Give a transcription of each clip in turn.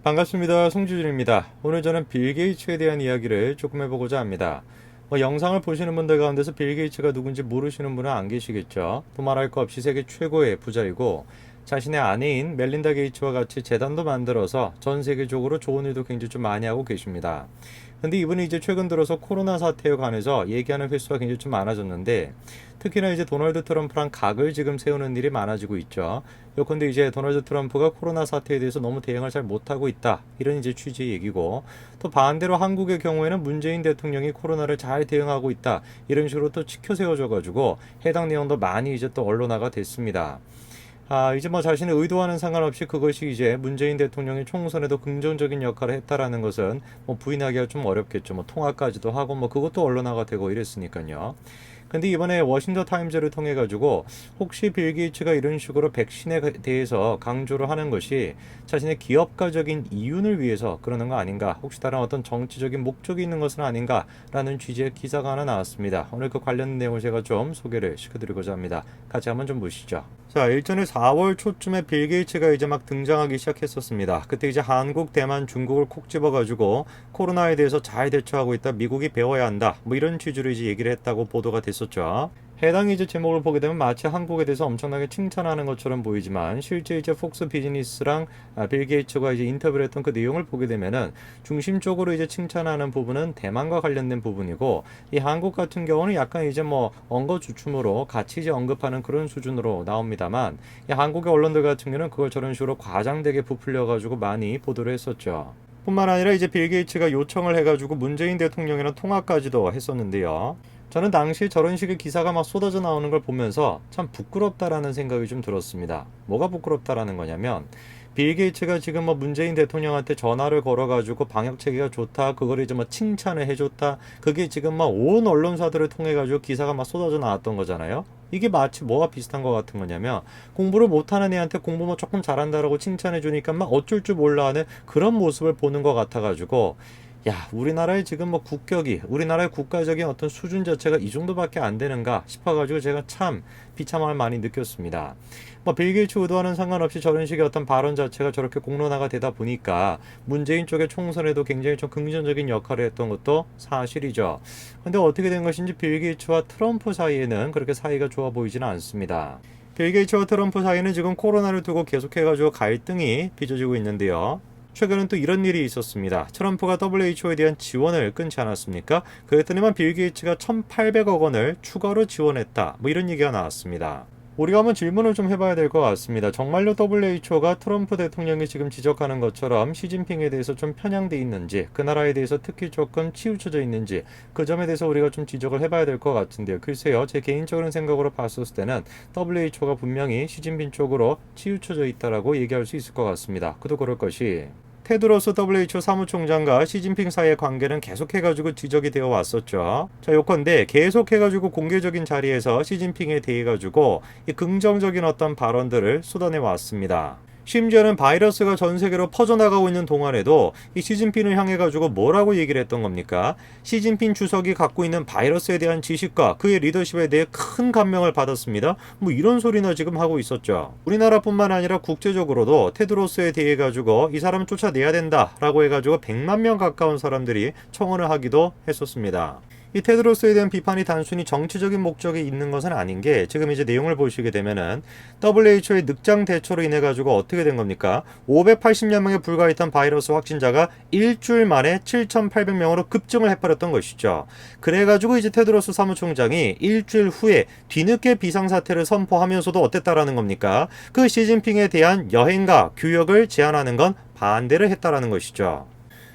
반갑습니다. 송주준입니다. 오늘 저는 빌 게이츠에 대한 이야기를 조금 해보고자 합니다. 영상을 보시는 분들 가운데서 빌 게이츠가 누군지 모르시는 분은 안 계시겠죠. 또 말할 거 없이 세계 최고의 부자이고 자신의 아내인 멜린다 게이츠와 같이 재단도 만들어서 전 세계적으로 좋은 일도 굉장히 좀 많이 하고 계십니다. 근데 이분이 이제 최근 들어서 코로나 사태에 관해서 얘기하는 횟수가 굉장히 좀 많아졌는데 특히나 이제 도널드 트럼프랑 각을 지금 세우는 일이 많아지고 있죠. 요컨대 이제 도널드 트럼프가 코로나 사태에 대해서 너무 대응을 잘 못하고 있다. 이런 이제 취지의 얘기고 또 반대로 한국의 경우에는 문재인 대통령이 코로나를 잘 대응하고 있다. 이런 식으로 또 치켜 세워져가지고 해당 내용도 많이 이제 또 언론화가 됐습니다. 이제 자신의 의도와는 상관없이 그것이 이제 문재인 대통령의 총선에도 긍정적인 역할을 했다라는 것은 부인하기가 좀 어렵겠죠. 통화까지도 하고 그것도 언론화가 되고 이랬으니까요. 근데 이번에 워싱턴 타임즈를 통해 가지고 혹시 빌 게이츠가 이런 식으로 백신에 대해서 강조를 하는 것이 자신의 기업가적인 이윤을 위해서 그러는 거 아닌가, 혹시 다른 어떤 정치적인 목적이 있는 것은 아닌가라는 취지의 기사가 하나 나왔습니다. 오늘 그 관련 내용을 제가 좀 소개를 시켜드리고자 합니다. 같이 한번 좀 보시죠. 자, 일전에 4월 초쯤에 빌 게이츠가 이제 막 등장하기 시작했었습니다. 그때 이제 한국, 대만, 중국을 콕 집어가지고 코로나에 대해서 잘 대처하고 있다, 미국이 배워야 한다, 이런 취지로 이제 얘기를 했다고 보도가 됐었죠. 해당 이제 제목을 보게 되면 마치 한국에 대해서 엄청나게 칭찬하는 것처럼 보이지만 실제 이제 폭스 비즈니스랑 빌 게이츠가 이제 인터뷰를 했던 그 내용을 보게 되면은 중심적으로 이제 칭찬하는 부분은 대만과 관련된 부분이고, 이 한국 같은 경우는 약간 이제 언거주춤으로 같이 이제 언급하는 그런 수준으로 나옵니다만, 이 한국의 언론들 같은 경우는 그걸 저런 식으로 과장되게 부풀려 가지고 많이 보도를 했었죠. 뿐만 아니라 이제 빌 게이츠가 요청을 해가지고 문재인 대통령이랑 통화까지도 했었는데요. 저는 당시 저런 식의 기사가 막 쏟아져 나오는 걸 보면서 참 부끄럽다라는 생각이 좀 들었습니다. 뭐가 부끄럽다라는 거냐면, 빌 게이츠가 지금 문재인 대통령한테 전화를 걸어가지고 방역 체계가 좋다, 그걸 이제 칭찬을 해줬다, 그게 지금 온 언론사들을 통해 가지고 기사가 막 쏟아져 나왔던 거잖아요. 이게 마치 뭐가 비슷한 것 같은 거냐면, 공부를 못하는 애한테 공부 조금 잘한다라고 칭찬해 주니까 막 어쩔 줄 몰라 하는 그런 모습을 보는 것 같아 가지고, 야, 우리나라의 지금 국격이, 우리나라의 국가적인 어떤 수준 자체가 이 정도밖에 안 되는가 싶어가지고 제가 참 비참함을 많이 느꼈습니다. 빌 게이츠 의도와는 상관없이 저런 식의 어떤 발언 자체가 저렇게 공론화가 되다 보니까 문재인 쪽의 총선에도 굉장히 좀 긍정적인 역할을 했던 것도 사실이죠. 근데 어떻게 된 것인지 빌 게이츠와 트럼프 사이에는 그렇게 사이가 좋아 보이지는 않습니다. 빌 게이츠와 트럼프 사이에는 지금 코로나를 두고 계속해가지고 갈등이 빚어지고 있는데요. 최근엔 또 이런 일이 있었습니다. 트럼프가 WHO에 대한 지원을 끊지 않았습니까? 그랬더니만 빌 게이츠가 1,800억 원을 추가로 지원했다, 이런 얘기가 나왔습니다. 우리가 한번 질문을 좀 해봐야 될 것 같습니다. 정말로 WHO가 트럼프 대통령이 지금 지적하는 것처럼 시진핑에 대해서 좀 편향돼 있는지, 그 나라에 대해서 특히 조금 치우쳐져 있는지, 그 점에 대해서 우리가 좀 지적을 해봐야 될 것 같은데요. 글쎄요, 제 개인적인 생각으로 봤을 때는 WHO가 분명히 시진핑 쪽으로 치우쳐져 있다라고 얘기할 수 있을 것 같습니다. 그도 그럴 것이, 테드로스 WHO 사무총장과 시진핑 사이의 관계는 계속해가지고 지적이 되어 왔었죠. 자, 요컨대 계속해가지고 공개적인 자리에서 시진핑에 대해 가지고 이 긍정적인 어떤 발언들을 쏟아내 왔습니다. 심지어는 바이러스가 전 세계로 퍼져나가고 있는 동안에도 이 시진핑을 향해 가지고 뭐라고 얘기를 했던 겁니까? 시진핑 주석이 갖고 있는 바이러스에 대한 지식과 그의 리더십에 대해 큰 감명을 받았습니다. 이런 소리나 지금 하고 있었죠. 우리나라뿐만 아니라 국제적으로도 테드로스에 대해 가지고 이 사람을 쫓아내야 된다라고 해가지고 100만 명 가까운 사람들이 청원을 하기도 했었습니다. 이 테드로스에 대한 비판이 단순히 정치적인 목적이 있는 것은 아닌 게, 지금 이제 내용을 보시게 되면은 WHO의 늑장 대처로 인해 가지고 어떻게 된 겁니까? 580여 명에 불과했던 바이러스 확진자가 일주일 만에 7,800명으로 급증을 해버렸던 것이죠. 그래가지고 이제 테드로스 사무총장이 일주일 후에 뒤늦게 비상사태를 선포하면서도 어땠다라는 겁니까? 그 시진핑에 대한 여행과 교역을 제한하는 건 반대를 했다라는 것이죠.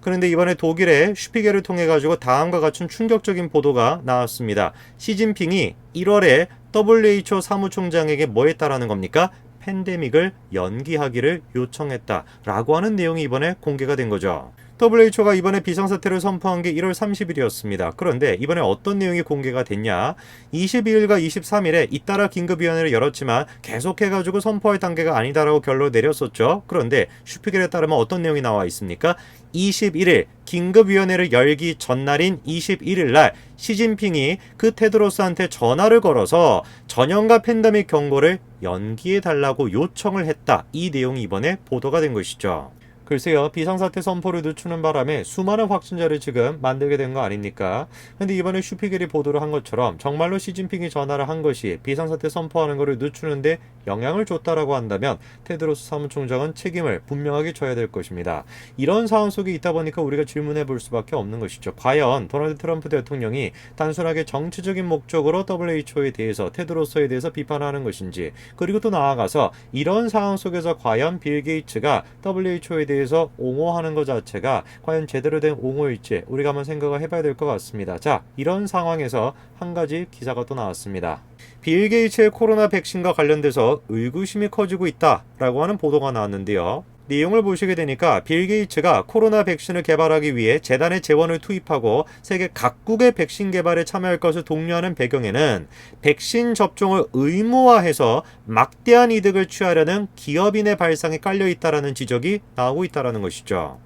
그런데 이번에 독일의 슈피겔을 통해 가지고 다음과 같은 충격적인 보도가 나왔습니다. 시진핑이 1월에 WHO 사무총장에게 뭐 했다라는 겁니까? 팬데믹을 연기하기를 요청했다라고 하는 내용이 이번에 공개가 된 거죠. WHO가 이번에 비상사태를 선포한 게 1월 30일이었습니다. 그런데 이번에 어떤 내용이 공개가 됐냐? 22일과 23일에 잇따라 긴급위원회를 열었지만 계속해가지고 선포할 단계가 아니다라고 결론을 내렸었죠. 그런데 슈피겔에 따르면 어떤 내용이 나와 있습니까? 21일 긴급위원회를 열기 전날인 21일 날 시진핑이 그 테드로스한테 전화를 걸어서 전염과 팬데믹 경고를 연기해달라고 요청을 했다. 이 내용이 이번에 보도가 된 것이죠. 글쎄요, 비상사태 선포를 늦추는 바람에 수많은 확진자를 지금 만들게 된 거 아닙니까? 근데 이번에 슈피겔이 보도를 한 것처럼 정말로 시진핑이 전화를 한 것이 비상사태 선포하는 것을 늦추는데 영향을 줬다라고 한다면 테드로스 사무총장은 책임을 분명하게 져야 될 것입니다. 이런 상황 속에 있다 보니까 우리가 질문해 볼 수밖에 없는 것이죠. 과연 도널드 트럼프 대통령이 단순하게 정치적인 목적으로 WHO에 대해서 테드로스에 대해서 비판하는 것인지, 그리고 또 나아가서 이런 상황 속에서 과연 빌 게이츠가 WHO에 대해서 옹호하는 것 자체가 과연 제대로 된 옹호일지 우리가 한번 생각을 해봐야 될 것 같습니다. 자, 이런 상황에서 한 가지 기사가 또 나왔습니다. 빌 게이츠의 코로나 백신과 관련돼서 의구심이 커지고 있다라고 하는 보도가 나왔는데요. 내용을 보시게 되니까 빌 게이츠가 코로나 백신을 개발하기 위해 재단에 재원을 투입하고 세계 각국의 백신 개발에 참여할 것을 독려하는 배경에는 백신 접종을 의무화해서 막대한 이득을 취하려는 기업인의 발상이 깔려 있다라는 지적이 나오고 있다라는 것이죠.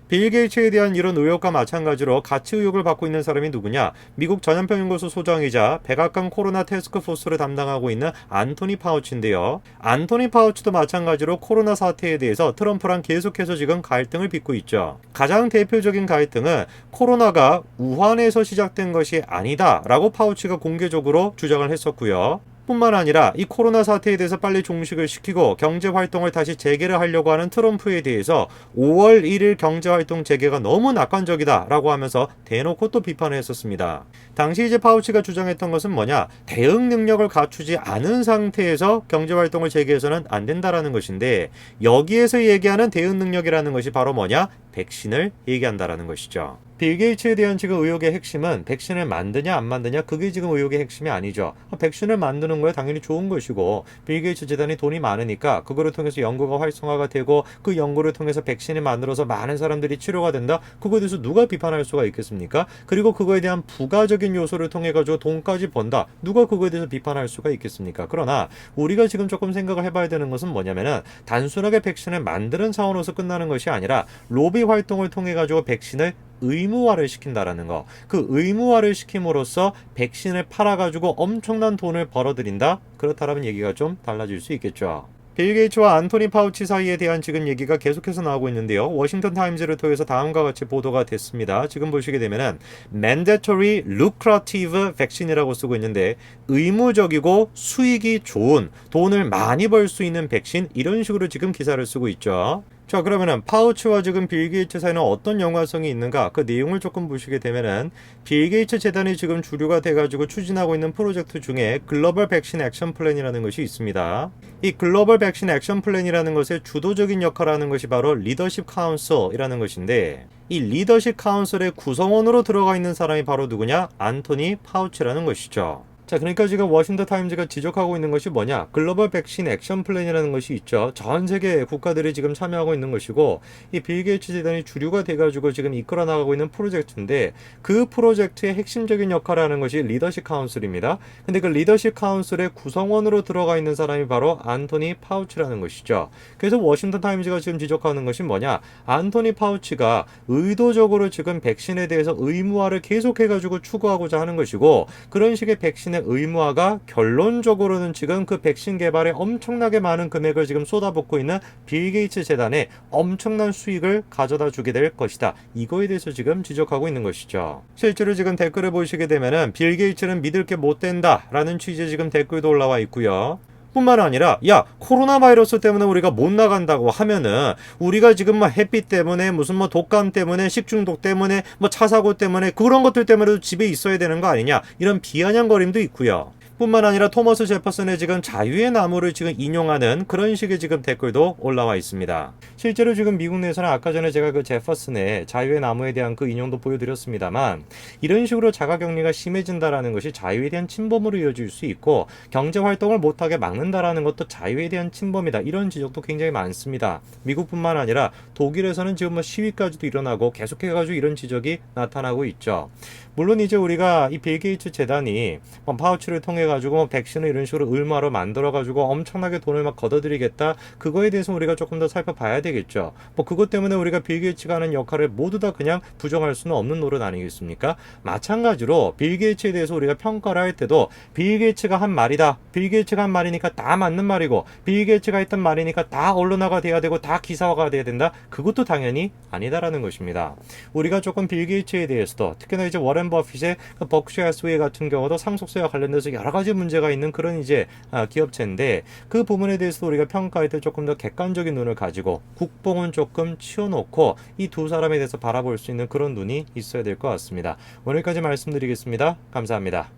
빌 게이츠에 대한 이런 의혹과 마찬가지로 같이 의혹을 받고 있는 사람이 누구냐? 미국 전염병연구소 소장이자 백악관 코로나 태스크포스를 담당하고 있는 안토니 파우치인데요. 안토니 파우치도 마찬가지로 코로나 사태에 대해서 트럼프랑 계속해서 지금 갈등을 빚고 있죠. 가장 대표적인 갈등은 코로나가 우한에서 시작된 것이 아니다라고 파우치가 공개적으로 주장을 했었고요. 뿐만 아니라 이 코로나 사태에 대해서 빨리 종식을 시키고 경제 활동을 다시 재개를 하려고 하는 트럼프에 대해서 5월 1일 경제 활동 재개가 너무 낙관적이다라고 하면서 대놓고 또 비판을 했었습니다. 당시 이제 파우치가 주장했던 것은 뭐냐? 대응 능력을 갖추지 않은 상태에서 경제 활동을 재개해서는 안 된다라는 것인데, 여기에서 얘기하는 대응 능력이라는 것이 바로 뭐냐? 백신을 얘기한다라는 것이죠. 빌 게이츠에 대한 지금 의혹의 핵심은 백신을 만드냐 안 만드냐, 그게 지금 의혹의 핵심이 아니죠. 백신을 만드는 거야 당연히 좋은 것이고, 빌 게이츠 재단이 돈이 많으니까 그거를 통해서 연구가 활성화가 되고 그 연구를 통해서 백신을 만들어서 많은 사람들이 치료가 된다. 그거에 대해서 누가 비판할 수가 있겠습니까? 그리고 그거에 대한 부가적인 요소를 통해 가지고 돈까지 번다. 누가 그거에 대해서 비판할 수가 있겠습니까? 그러나 우리가 지금 조금 생각을 해봐야 되는 것은 뭐냐면은, 단순하게 백신을 만드는 차원에서 끝나는 것이 아니라 로비 활동을 통해 가지고 백신을 의무화를 시킨다라는 거. 그 의무화를 시킴으로써 백신을 팔아가지고 엄청난 돈을 벌어들인다? 그렇다라면 얘기가 좀 달라질 수 있겠죠. 빌 게이츠와 안토니 파우치 사이에 대한 지금 얘기가 계속해서 나오고 있는데요. 워싱턴 타임즈를 통해서 다음과 같이 보도가 됐습니다. 지금 보시게 되면은 mandatory lucrative vaccine이라고 쓰고 있는데, 의무적이고 수익이 좋은, 돈을 많이 벌 수 있는 백신, 이런 식으로 지금 기사를 쓰고 있죠. 자, 그러면은 파우치와 지금 빌 게이츠 사이는 어떤 연관성이 있는가? 그 내용을 조금 보시게 되면은, 빌 게이츠 재단이 지금 주류가 돼가지고 추진하고 있는 프로젝트 중에 글로벌 백신 액션 플랜이라는 것이 있습니다. 이 글로벌 백신 액션 플랜이라는 것의 주도적인 역할을 하는 것이 바로 리더십 카운슬이라는 것인데, 이 리더십 카운슬의 구성원으로 들어가 있는 사람이 바로 누구냐? 안토니 파우치라는 것이죠. 자, 그러니까 지금 워싱턴 타임즈가 지적하고 있는 것이 뭐냐? 글로벌 백신 액션 플랜이라는 것이 있죠. 전 세계 국가들이 지금 참여하고 있는 것이고, 이 빌 게이츠 재단이 주류가 돼가지고 지금 이끌어 나가고 있는 프로젝트인데, 그 프로젝트의 핵심적인 역할을 하는 것이 리더십 카운슬입니다. 근데 그 리더십 카운슬의 구성원으로 들어가 있는 사람이 바로 안토니 파우치라는 것이죠. 그래서 워싱턴 타임즈가 지금 지적하는 것이 뭐냐? 안토니 파우치가 의도적으로 지금 백신에 대해서 의무화를 계속해가지고 추구하고자 하는 것이고, 그런 식의 백신의 의무화가 결론적으로는 지금 그 백신 개발에 엄청나게 많은 금액을 지금 쏟아붓고 있는 빌 게이츠 재단에 엄청난 수익을 가져다 주게 될 것이다. 이거에 대해서 지금 지적하고 있는 것이죠. 실제로 지금 댓글을 보시게 되면은 빌 게이츠는 믿을 게 못 된다 라는 취지의 지금 댓글도 올라와 있고요. 뿐만 아니라, 야, 코로나 바이러스 때문에 우리가 못 나간다고 하면은 우리가 지금 뭐 햇빛 때문에 무슨 뭐 독감 때문에 식중독 때문에 뭐 차 사고 때문에 그런 것들 때문에도 집에 있어야 되는 거 아니냐, 이런 비아냥거림도 있고요. 뿐만 아니라 토머스 제퍼슨의 지금 자유의 나무를 지금 인용하는 그런 식의 지금 댓글도 올라와 있습니다. 실제로 지금 미국 내에서는 아까 전에 제가 그 제퍼슨의 자유의 나무에 대한 그 인용도 보여드렸습니다만, 이런 식으로 자가격리가 심해진다라는 것이 자유에 대한 침범으로 이어질 수 있고, 경제 활동을 못하게 막는다라는 것도 자유에 대한 침범이다, 이런 지적도 굉장히 많습니다. 미국뿐만 아니라 독일에서는 지금 뭐 시위까지도 일어나고 계속해가지고 이런 지적이 나타나고 있죠. 물론 이제 우리가 이 빌 게이츠 재단이 파우치를 통해 해가지고 뭐 백신을 이런 식으로 의무화로 만들어가지고 엄청나게 돈을 막 걷어들이겠다. 그거에 대해서 우리가 조금 더 살펴봐야 되겠죠. 뭐 그것 때문에 우리가 빌 게이츠가 하는 역할을 모두 다 그냥 부정할 수는 없는 노릇 아니겠습니까? 마찬가지로 빌 게이츠에 대해서 우리가 평가를 할 때도 빌 게이츠가 한 말이다. 빌 게이츠가 한 말이니까 다 맞는 말이고 빌 게이츠가 했던 말이니까 다 언론화가 돼야 되고 다 기사화가 돼야 된다. 그것도 당연히 아니다라는 것입니다. 우리가 조금 빌 게이츠에 대해서도 특히나 이제 워렌 버핏의 그 버크셔 해스웨이 같은 경우도 상속세와 관련돼서 여러 가지 문제가 있는 그런 이제 기업체인데 그 부분에 대해서도 우리가 평가할 때 조금 더 객관적인 눈을 가지고 국뽕은 조금 치워놓고 이 두 사람에 대해서 바라볼 수 있는 그런 눈이 있어야 될 것 같습니다. 오늘까지 말씀드리겠습니다. 감사합니다.